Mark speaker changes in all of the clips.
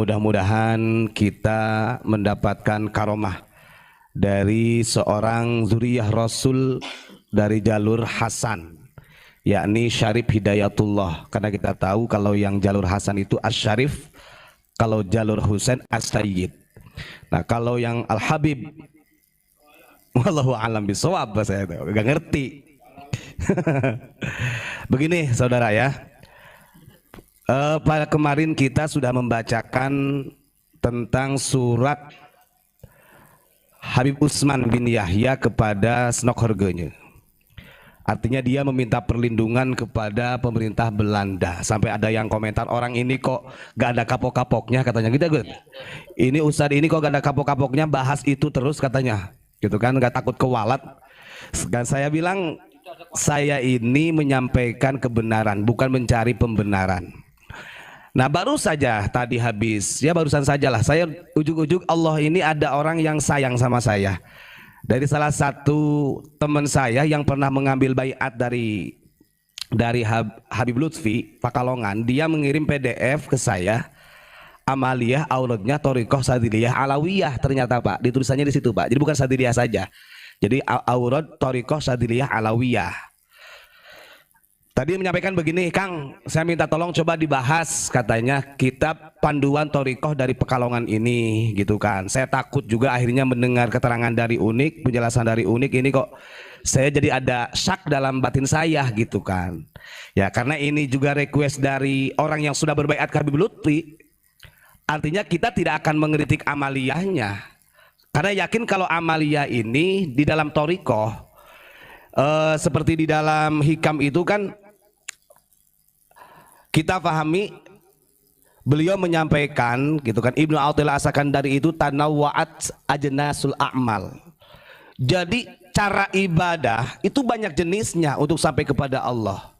Speaker 1: Mudah-mudahan kita mendapatkan karomah dari seorang zuriyah Rasul dari jalur Hasan, yakni Syarif Hidayatullah. Karena kita tahu kalau yang jalur Hasan itu Asy-Syarif, kalau jalur Husain As-Sayyid. Nah, kalau yang Al-Habib, wallahu a'lam bishawab, saya enggak ngerti. Begini saudara ya. Pada kemarin kita sudah membacakan tentang surat Habib Utsman bin Yahya kepada Snokhergenya. Artinya dia meminta perlindungan kepada pemerintah Belanda. Sampai ada yang komentar, orang ini kok gak ada kapok-kapoknya katanya gitu. Ini Ustadz ini kok gak ada kapok-kapoknya, bahas itu terus katanya. Gitu kan, gak takut kewalat. Dan saya bilang, saya ini menyampaikan kebenaran, bukan mencari pembenaran. Nah, baru saja tadi habis, ya barusan sajalah, saya ujuk-ujuk Allah ini ada orang yang sayang sama saya. Dari salah satu teman saya yang pernah mengambil baiat dari Habib Lutfi Pakalongan, dia mengirim PDF ke saya, amaliyah auradnya Thariqah Sadiliyah Alawiyah, ternyata Pak, ditulisannya di situ Pak. Jadi bukan Sadiliyah saja. Jadi aurad Thariqah Sadiliyah Alawiyah. Tadi menyampaikan begini, Kang, saya minta tolong coba dibahas katanya kitab panduan Thariqah dari Pekalongan ini, gitu kan. Saya takut juga akhirnya mendengar keterangan dari Unik, penjelasan dari Unik ini kok saya jadi ada syak dalam batin saya, gitu kan. Ya, karena ini juga request dari orang yang sudah berbaiat ke Habib Lutfi. Artinya kita tidak akan mengkritik amaliyahnya. Karena yakin kalau amaliyah ini di dalam Thariqah, seperti di dalam hikam itu kan kita pahami, beliau menyampaikan gitu kan, Ibnu Athaillah As-Sakandari itu tanawwa'at ajnasul a'mal. Jadi cara ibadah itu banyak jenisnya untuk sampai kepada Allah.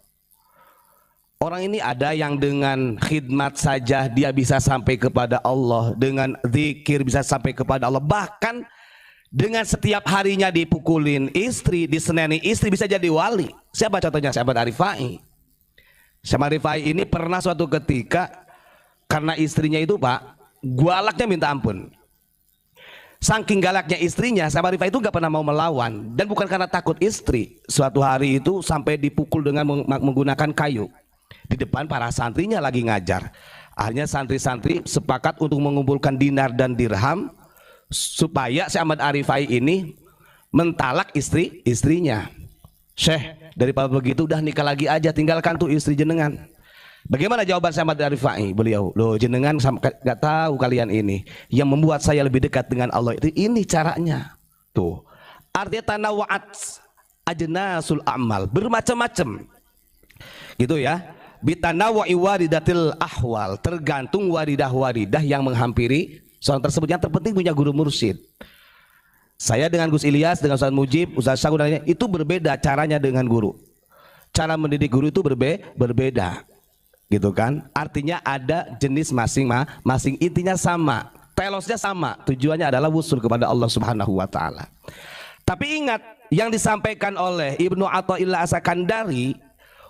Speaker 1: Orang ini ada yang dengan khidmat saja dia bisa sampai kepada Allah, dengan zikir bisa sampai kepada Allah, bahkan dengan setiap harinya dipukulin istri, diseneni istri bisa jadi wali. Siapa contohnya? Sahabat Arifai. Sahabat Arifai ini pernah suatu ketika karena istrinya itu Pak, galaknya minta ampun. Saking galaknya istrinya, sahabat Arifai itu gak pernah mau melawan, dan bukan karena takut istri. Suatu hari itu sampai dipukul dengan menggunakan kayu di depan para santrinya lagi ngajar. Akhirnya santri-santri sepakat untuk mengumpulkan dinar dan dirham supaya si Ahmad Arifai ini mentalak istrinya. Syekh, daripada begitu udah nikah lagi aja, tinggalkan tuh istri jenengan. Bagaimana jawaban si Ahmad Arifai? Beliau, loh jenengan gak tahu kalian ini yang membuat saya lebih dekat dengan Allah itu ini caranya. Tuh, artinya tanawwa'at ajnasul a'mal, bermacam-macam. Gitu ya. Bitanawwa'i waridatil ahwal, tergantung waridah-waridah yang menghampiri seorang tersebut. Yang terpenting punya guru mursyid. Saya dengan Gus Ilyas, dengan Ustaz Mujib, Ustaz Syakur, itu berbeda caranya dengan guru. Cara mendidik guru itu berbeda, gitu kan? Artinya ada jenis masing-masing, intinya sama, telosnya sama, tujuannya adalah wusul kepada Allah Subhanahu wa Ta'ala. Tapi ingat, yang disampaikan oleh Ibnu Athaillah As-Sakandari,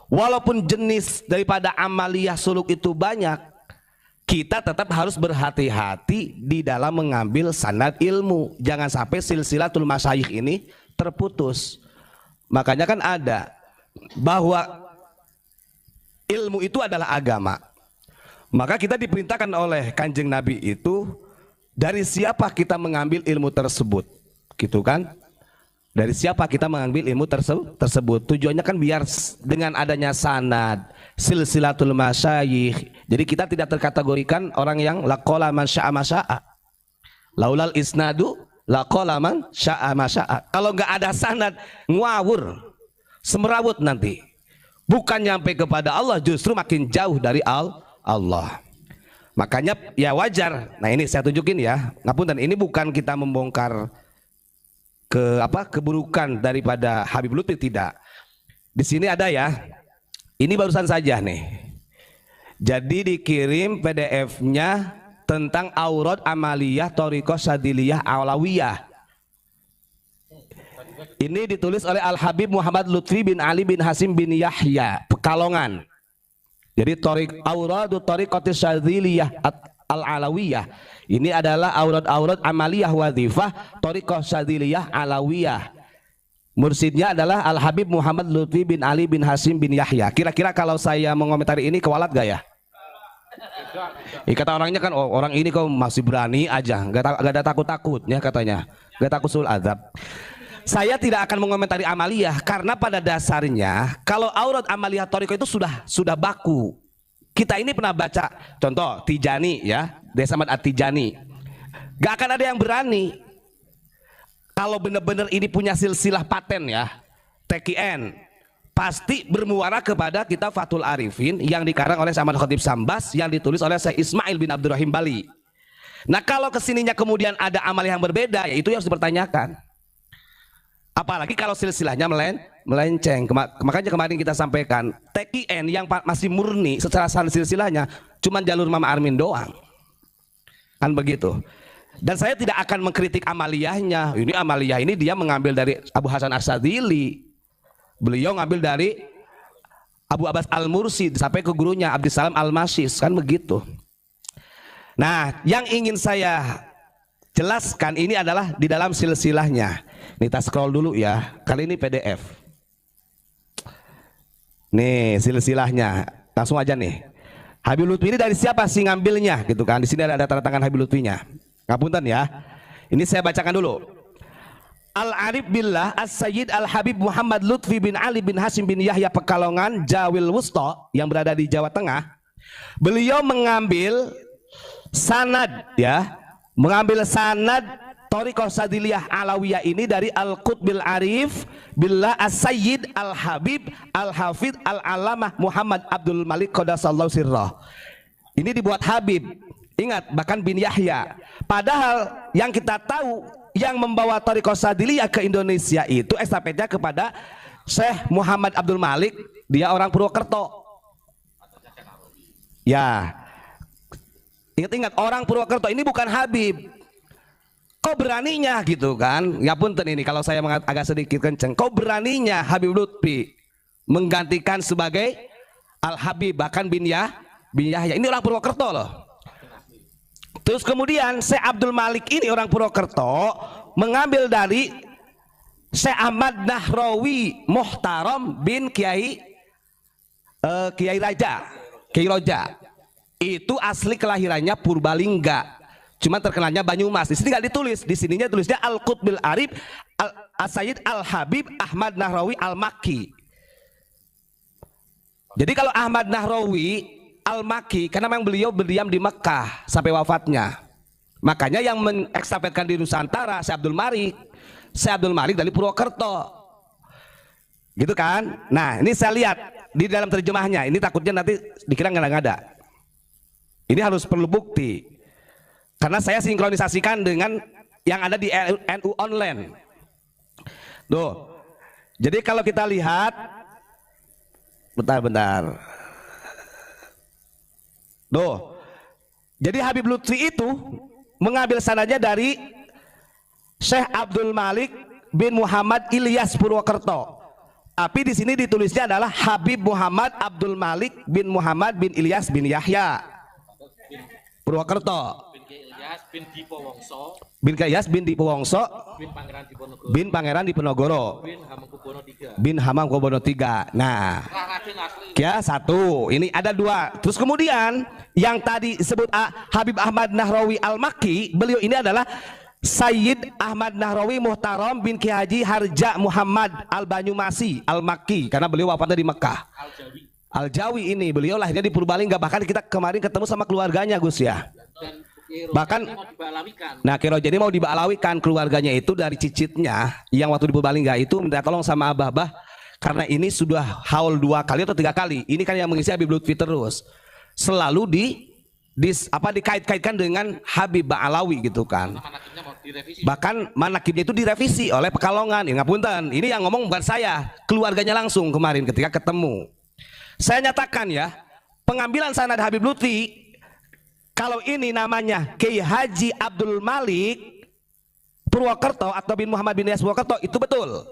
Speaker 1: walaupun jenis daripada amaliyah suluk itu banyak, kita tetap harus berhati-hati di dalam mengambil sanad ilmu. Jangan sampai silsilatul masyayikh ini terputus. Makanya kan ada bahwa ilmu itu adalah agama. Maka kita diperintahkan oleh Kanjeng Nabi itu dari siapa kita mengambil ilmu tersebut, gitu kan? Dari siapa kita mengambil ilmu tersebut? Tujuannya kan biar dengan adanya sanad, silsilatul masyayikh, jadi kita tidak terkategorikan orang yang laqala man sya'a masya'a. Laulal isnadu laqala man sya'a masya'a. Kalau nggak ada sanad, ngawur, semerawut nanti. Bukan nyampe kepada Allah, justru makin jauh dari Allah. Makanya ya wajar. Nah ini saya tunjukin ya. Ngapunten, ini bukan kita membongkar keburukan daripada Habib Lutfi, tidak. Di sini ada ya. Ini barusan saja nih. Jadi dikirim PDF-nya tentang aurad amaliyah Thariqah Sadiliyah Alawiyah. Ini ditulis oleh Al Habib Muhammad Lutfi bin Ali bin Hasim bin Yahya, Pekalongan. Jadi auradu Thariqah Sadiliyah Al-Alawiyah. Ini adalah aurat-aurat amaliyah wadhifah Thariqah Syadziliyah Alawiyah. Mursidnya adalah Al-Habib Muhammad Lutfi bin Ali bin Hasim bin Yahya. Kira-kira kalau saya mengomentari ini kewalat gak ya? Kata orangnya kan, oh, orang ini kok masih berani aja, gak ada takut-takutnya katanya, gak takut sul azab. Saya tidak akan mengomentari amaliyah karena pada dasarnya kalau aurat amaliyah thariqah itu sudah baku. Kita ini pernah baca contoh Tijani ya, Desa Mat At-Tijani. Gak akan ada yang berani kalau benar-benar ini punya silsilah paten ya, TKN, pasti bermuara kepada kitab Fathul Arifin yang dikarang oleh Ahmad Khatib Sambas yang ditulis oleh Syekh Ismail bin Abdurrahim Bali. Nah kalau kesininya kemudian ada amal yang berbeda, ya itu yang harus dipertanyakan. Apalagi kalau silsilahnya melenceng. Makanya kemarin kita sampaikan TKN yang masih murni secara silsilahnya cuma jalur Mama Armin doang, kan begitu. Dan saya tidak akan mengkritik amaliyahnya. Ini amaliyah ini dia mengambil dari Abu Hasan As-Sadzili, beliau ngambil dari Abu Abbas Al-Mursi sampai ke gurunya Abdussalam Al-Masyis, kan begitu. Nah yang ingin saya jelaskan ini adalah di dalam silsilahnya. Nih kita scroll dulu ya, kali ini PDF. Nih silsilahnya, langsung aja nih. Habib Lutfi ini dari siapa sih ngambilnya gitu kan? Di sini ada tanda tangan Habib Lutfinya. Ngapunten ya. Ini saya bacakan dulu. Al-Arif Billah As-Sayyid Al-Habib Muhammad Lutfi bin Ali bin Hasim bin Yahya Pekalongan Jawil Wusto yang berada di Jawa Tengah. Beliau mengambil sanad ya, mengambil sanad Thariqah Syadziliyah Alawiyah ini dari Al-Qutbil Arif Billah As-Sayyid Al-Habib Al-Hafidh Al-Alamah Muhammad Abdul Malik Qadasallahu sirrah. Ini dibuat Habib, ingat, bahkan bin Yahya. Padahal yang kita tahu yang membawa Thariqah Syadziliyah ke Indonesia itu estafetnya kepada Syekh Muhammad Abdul Malik, dia orang Purwokerto. Ya, ingat-ingat orang Purwokerto ini bukan Habib. Kok beraninya gitu kan? Ya punten ini kalau saya agak sedikit kenceng. Kok beraninya Habib Lutfi menggantikan sebagai Al-Habib bahkan bin Yahya. Ini orang Purwokerto loh. Terus kemudian Syekh Abdul Malik ini orang Purwokerto mengambil dari Syekh Ahmad Nahrawi Muhtaram bin Kiai Roja. Itu asli kelahirannya Purbalingga. Cuma terkenalnya Banyumas. Di sini nggak ditulis, di sininya tulisnya Al-Qutbil Arif As-Sayyid Al-Habib Ahmad Nahrawi Al-Makki. Jadi kalau Ahmad Nahrawi Al-Makki karena memang beliau berdiam di Mekah sampai wafatnya. Makanya yang mengekstafetkan di Nusantara Syekh Abdul Malik dari Purwokerto. Gitu kan? Nah, ini saya lihat di dalam terjemahnya. Ini takutnya nanti dikira ngada-ngada. Ini harus perlu bukti. Karena saya sinkronisasikan dengan yang ada di NU online. Tuh. Jadi kalau kita lihat, bentar. Tuh. Jadi Habib Lutfi itu mengambil sanadnya dari Syekh Abdul Malik bin Muhammad Ilyas Purwokerto. Tapi di sini ditulisnya adalah Habib Muhammad Abdul Malik bin Muhammad bin Ilyas bin Yahya Purwokerto. Bin Kayas bin Dipowongso bin Pangeran Diponegoro bin Hamengkubuwono III. Nah, ya satu. Ini ada dua. Terus kemudian yang tadi disebut Habib Ahmad Nahrawi Al-Makki, beliau ini adalah Sayyid Ahmad Nahrawi Muhtaram bin Ki Haji Harja Muhammad Al-Banyumasi Al-Makki, karena beliau wafatnya di Mekah. Al-Jawi ini beliau lahirnya di Purbalingga, bahkan kita kemarin ketemu sama keluarganya Gus ya. Bahkan nah Ki Roja ini mau dibalawikan, keluarganya itu dari cicitnya yang waktu di Purbalingga itu minta tolong sama abah-abah karena ini sudah haul 2 kali atau 3 kali. Ini kan yang mengisi Habib Lutfi terus selalu dikait-kaitkan dengan Habib Ba'alawi gitu kan. Bahkan manakibnya itu direvisi oleh Pekalongan. Ya ngapunten, ini yang ngomong bukan saya, keluarganya langsung kemarin ketika ketemu. Saya nyatakan ya, pengambilan sanad Habib Lutfi kalau ini namanya Kiai Haji Abdul Malik Purwokerto atau bin Muhammad bin Ilyas Purwokerto, itu betul.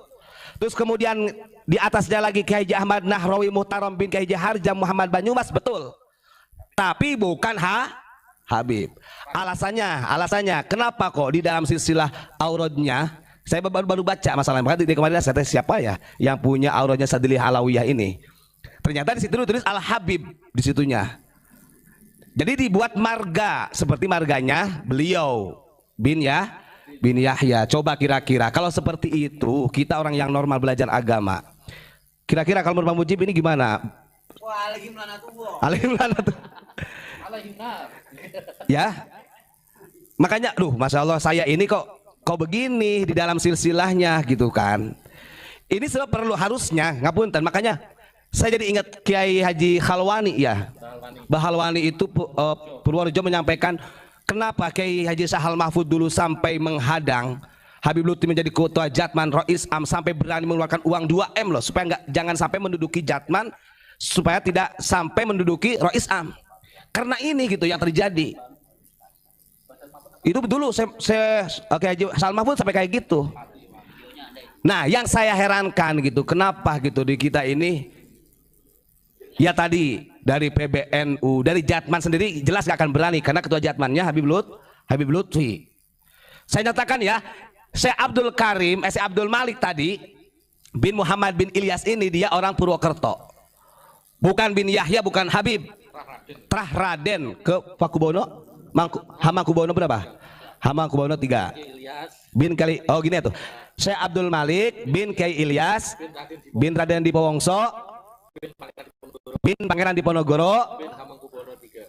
Speaker 1: Terus kemudian di atasnya lagi Kiai Haji Ahmad Nahrawi Muhtaram bin Kiai Haji Harja Muhammad Banyumas, betul. Tapi bukan Habib. Alasannya kenapa kok di dalam silsilah auradnya, saya baru baca masalahnya, makanya di kemarin saya tanya siapa ya yang punya auradnya Sadili Alawiyah ini. Ternyata di situ tulis Al Habib di situnya. Jadi dibuat marga seperti marganya beliau bin Yahya. Coba kira-kira kalau seperti itu kita orang yang normal belajar agama, kira-kira kalau menurut Bang Mujib ini gimana? Wah, ya, makanya, masya Allah saya ini kok begini di dalam silsilahnya gitu kan. Ini sebab perlu harusnya ngapunten. Makanya saya jadi ingat Kiai Haji Khalwani ya. Bahalwani itu Purworejo menyampaikan kenapa Kiai Haji Sahal Mahfud dulu sampai menghadang Habib Lutfi menjadi ketua Jatman Rois Am, sampai berani mengeluarkan uang 2M loh supaya jangan sampai menduduki Jatman, supaya tidak sampai menduduki Rois Am. Karena ini gitu yang terjadi. Itu dulu saya Haji Sahal Mahfud sampai kayak gitu. Nah, yang saya herankan gitu, kenapa gitu di kita ini ya tadi dari PBNU, dari Jatman sendiri jelas gak akan berani karena ketua Jatmannya Habib Lutfi. Saya nyatakan ya, Syekh Abdul Malik tadi bin Muhammad bin Ilyas ini dia orang Purwokerto. Bukan bin Yahya, bukan Habib. Trah Raden ke Pakubono, Hamangkubono berapa? Hamangkubono 3. Bin Kali, oh gini tuh. Syekh Abdul Malik bin Kiai Ilyas bin Raden Dipowongso bin Pangeran Diponegoro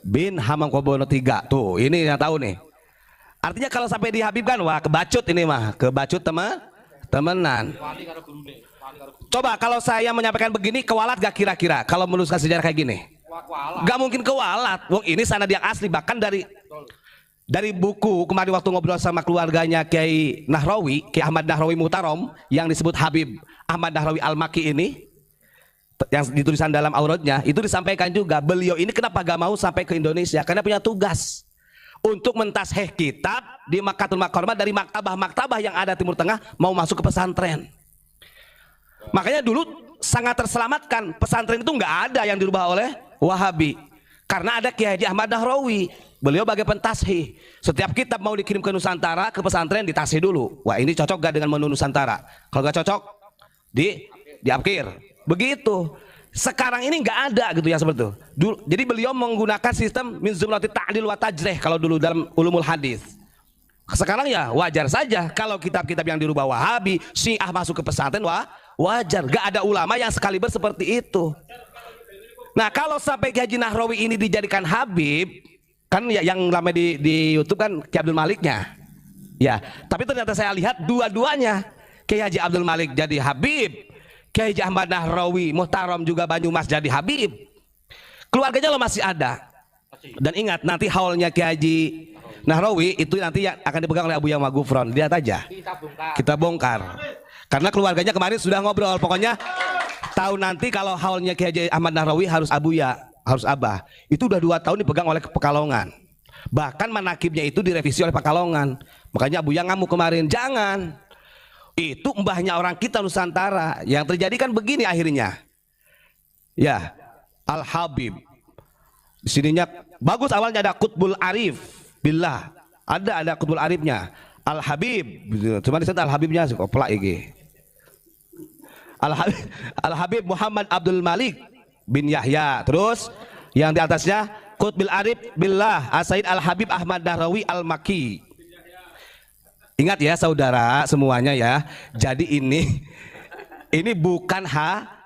Speaker 1: bin Hamangkubono 3. Tuh, ini yang tahu nih. Artinya kalau sampai di Habib kan, wah kebacut ini mah, kebacut temenan. Coba kalau saya menyampaikan begini, kewalat gak kira-kira kalau menuliskan sejarah kayak gini? Gak mungkin kewalat. Wong ini sanad yang asli, bahkan dari buku kemarin waktu ngobrol sama keluarganya Kiai Nahrawi, Kiai Ahmad Nahrawi Muhtarom yang disebut Habib Ahmad Nahrawi Al-Maki ini, yang ditulisan dalam auratnya itu disampaikan juga beliau ini kenapa gak mau sampai ke Indonesia, karena punya tugas untuk mentasheh kitab di Makkatul Mukarramah dari maktabah-maktabah yang ada Timur Tengah, mau masuk ke pesantren. Makanya dulu sangat terselamatkan, pesantren itu nggak ada yang dirubah oleh Wahabi karena ada Kiai Haji Ahmad Nahrawi. Beliau bagai pentashih, setiap kitab mau dikirim ke Nusantara ke pesantren ditashih dulu, wah ini cocok gak dengan menu Nusantara, kalau gak cocok diapkir. Begitu. Sekarang ini nggak ada gitu yang seperti itu. Jadi beliau menggunakan sistem min zumrati ta'dil wa tajrih kalau dulu dalam ulumul hadis. Sekarang ya wajar saja kalau kitab-kitab yang dirubah Wahabi, Syiah masuk ke pesantren, wajar. Gak ada ulama yang sekaliber seperti itu. Nah, kalau sampai Kiai Haji Nahrawi ini dijadikan Habib, kan ya yang lama di YouTube kan Kiai Abdul Maliknya. Ya, tapi ternyata saya lihat dua-duanya. Kiai Haji Abdul Malik jadi Habib, Kiai Haji Ahmad Nahrawi Muhtarom juga Banyumas jadi Habib. Keluarganya lo masih ada. Dan ingat nanti haulnya Kiai Haji Nahrawi itu nanti yang akan dipegang oleh Abu Yama Gufron. Lihat aja. Kita bongkar. Karena keluarganya kemarin sudah ngobrol. Pokoknya tahu nanti kalau haulnya Kiai Haji Ahmad Nahrawi harus harus Abah. Itu udah 2 tahun dipegang oleh Pekalongan. Bahkan manakibnya itu direvisi oleh Pekalongan. Makanya Abu Yang ngamuk kemarin, jangan. Itu mbahnya orang kita Nusantara. Yang terjadi kan begini akhirnya. Ya, Al Habib. Di sininya bagus, awalnya ada Qutbul Arif billah. Ada Qutbul Arifnya. Al Habib. Cuma di sana Al Habibnya kok pelak iki. Al Habib Muhammad Abdul Malik bin Yahya. Terus yang di atasnya Qutbul Arif billah As-Said Al Habib Ahmad Nahrawi Al-Maki. Ingat ya saudara semuanya ya. Jadi ini bukan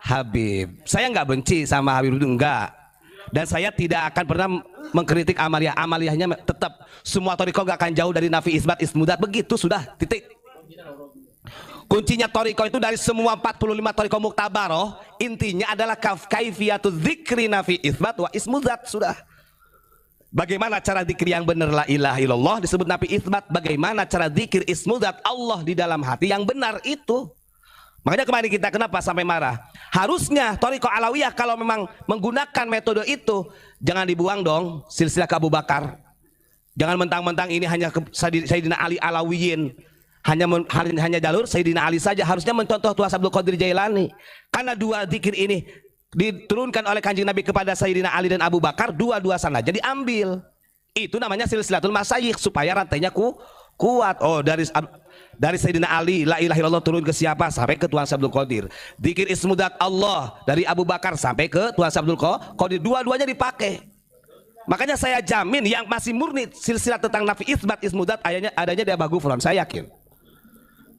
Speaker 1: Habib. Saya nggak benci sama Habib itu, enggak. Dan saya tidak akan pernah mengkritik amaliyah. Amaliyahnya tetap semua thariqah nggak akan jauh dari nafi isbat ismudat, begitu sudah, titik. Kuncinya thariqah itu dari semua 45 thariqah muktabaroh, intinya adalah kaifiyatu dzikri nafi isbat wa ismudat, sudah. Bagaimana cara zikir yang benar la ilaha illallah disebut nafi isbat, bagaimana cara zikir ismudat Allah di dalam hati yang benar itu. Makanya kemarin kita kenapa sampai marah? Harusnya thariqah alawiyah kalau memang menggunakan metode itu, jangan dibuang dong silsilah ke Abu Bakar. Jangan mentang-mentang ini hanya Sayyidina Ali Alawiyin, hanya jalur Sayyidina Ali saja. Harusnya mencontoh Tuhan Abdul Qadir Jailani. Karena 2 zikir ini diturunkan oleh Kanjeng Nabi kepada Sayyidina Ali dan Abu Bakar, 2-2 sana. Jadi ambil. Itu namanya silsilatul masyayikh, supaya rantainya kuat. Oh, dari Sayyidina Ali la ilaha illallah turun ke siapa sampai ke Tuan Abdul Qadir. Dzikir ismudat Allah dari Abu Bakar sampai ke Tuan Abdul Qadir, dua-duanya dipakai. Makanya saya jamin yang masih murni silsilah tentang nafi isbat ismudat adanya di Abah Ghufran, saya yakin.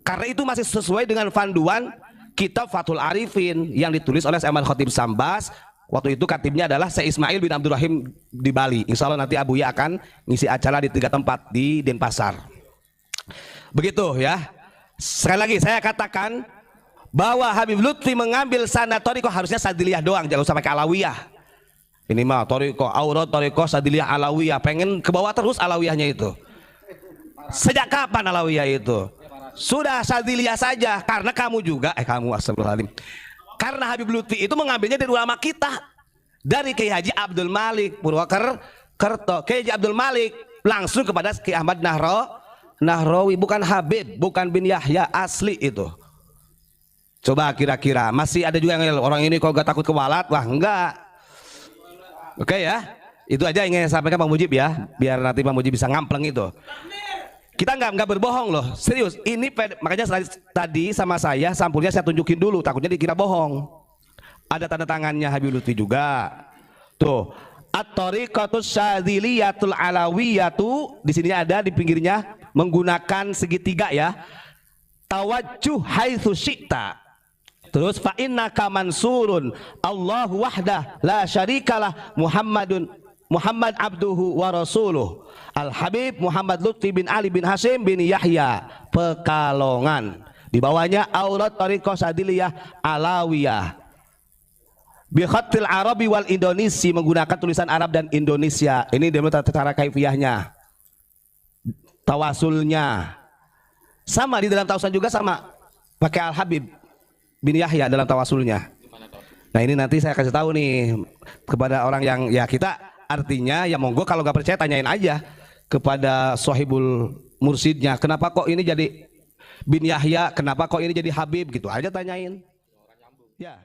Speaker 1: Karena itu masih sesuai dengan panduan kitab Fathul Arifin yang ditulis oleh Ahmad Khatib Sambas. Waktu itu katibnya adalah Syekh Ismail bin Abdul Rahim di Bali. Insya Allah nanti Abuya akan ngisi acara di 3 tempat di Denpasar. Begitu ya. Sekali lagi saya katakan bahwa Habib Lutfi mengambil sanad thariqah harusnya Sadiliyah doang, jangan usah pakai Alawiyah. Ini mah thariqah aurat, thariqah Sadiliyah, Alawiyah. Pengen ke bawah terus Alawiyahnya itu. Sejak kapan Alawiyah itu? Sudah Sadiliyah saja, karena kamu juga astagfirullahaladzim. Karena Habib Lutfi itu mengambilnya dari ulama kita, dari Kiai Haji Abdul Malik Purwokerto. Kiai Haji Abdul Malik langsung kepada Kiai Ahmad Nahrawi, bukan Habib, bukan bin Yahya, asli itu. Coba kira-kira masih ada juga yang orang ini kok gak takut kewalat? Wah enggak. Oke ya, itu aja yang ingin saya sampaikan Pak Mujib ya, biar nanti Pak Mujib bisa ngampleng itu. Kita nggak berbohong loh, serius. Ini makanya tadi sama saya sampulnya saya tunjukin dulu, takutnya dikira bohong. Ada tanda tangannya Habib Lutfi juga. Tuh, at-thariqatus syadziliyatul alawiyatu, di sini ada di pinggirnya menggunakan segitiga ya. Tawajjuh haitsu syi'ta. Terus fa innaka mansurun Allahu wahdah la syarikalah Muhammad abduhu wa rasuluh. Al-Habib Muhammad Lutfi bin Ali bin Hasim bin Yahya Pekalongan. Di bawahnya Aurat Thariqah Sadiliyah Alawiyah. Bi khatil Arabi wal Indonesi, menggunakan tulisan Arab dan Indonesia. Ini demo cara kaifiyahnya. Tawasulnya. Sama di dalam tawasul juga sama. Pakai Al-Habib bin Yahya dalam tawasulnya. Nah, ini nanti saya kasih tahu nih kepada orang yang ya kita artinya ya monggo kalau nggak percaya tanyain aja kepada Sohibul Mursidnya, kenapa kok ini jadi bin Yahya, kenapa kok ini jadi Habib, gitu aja tanyain ya.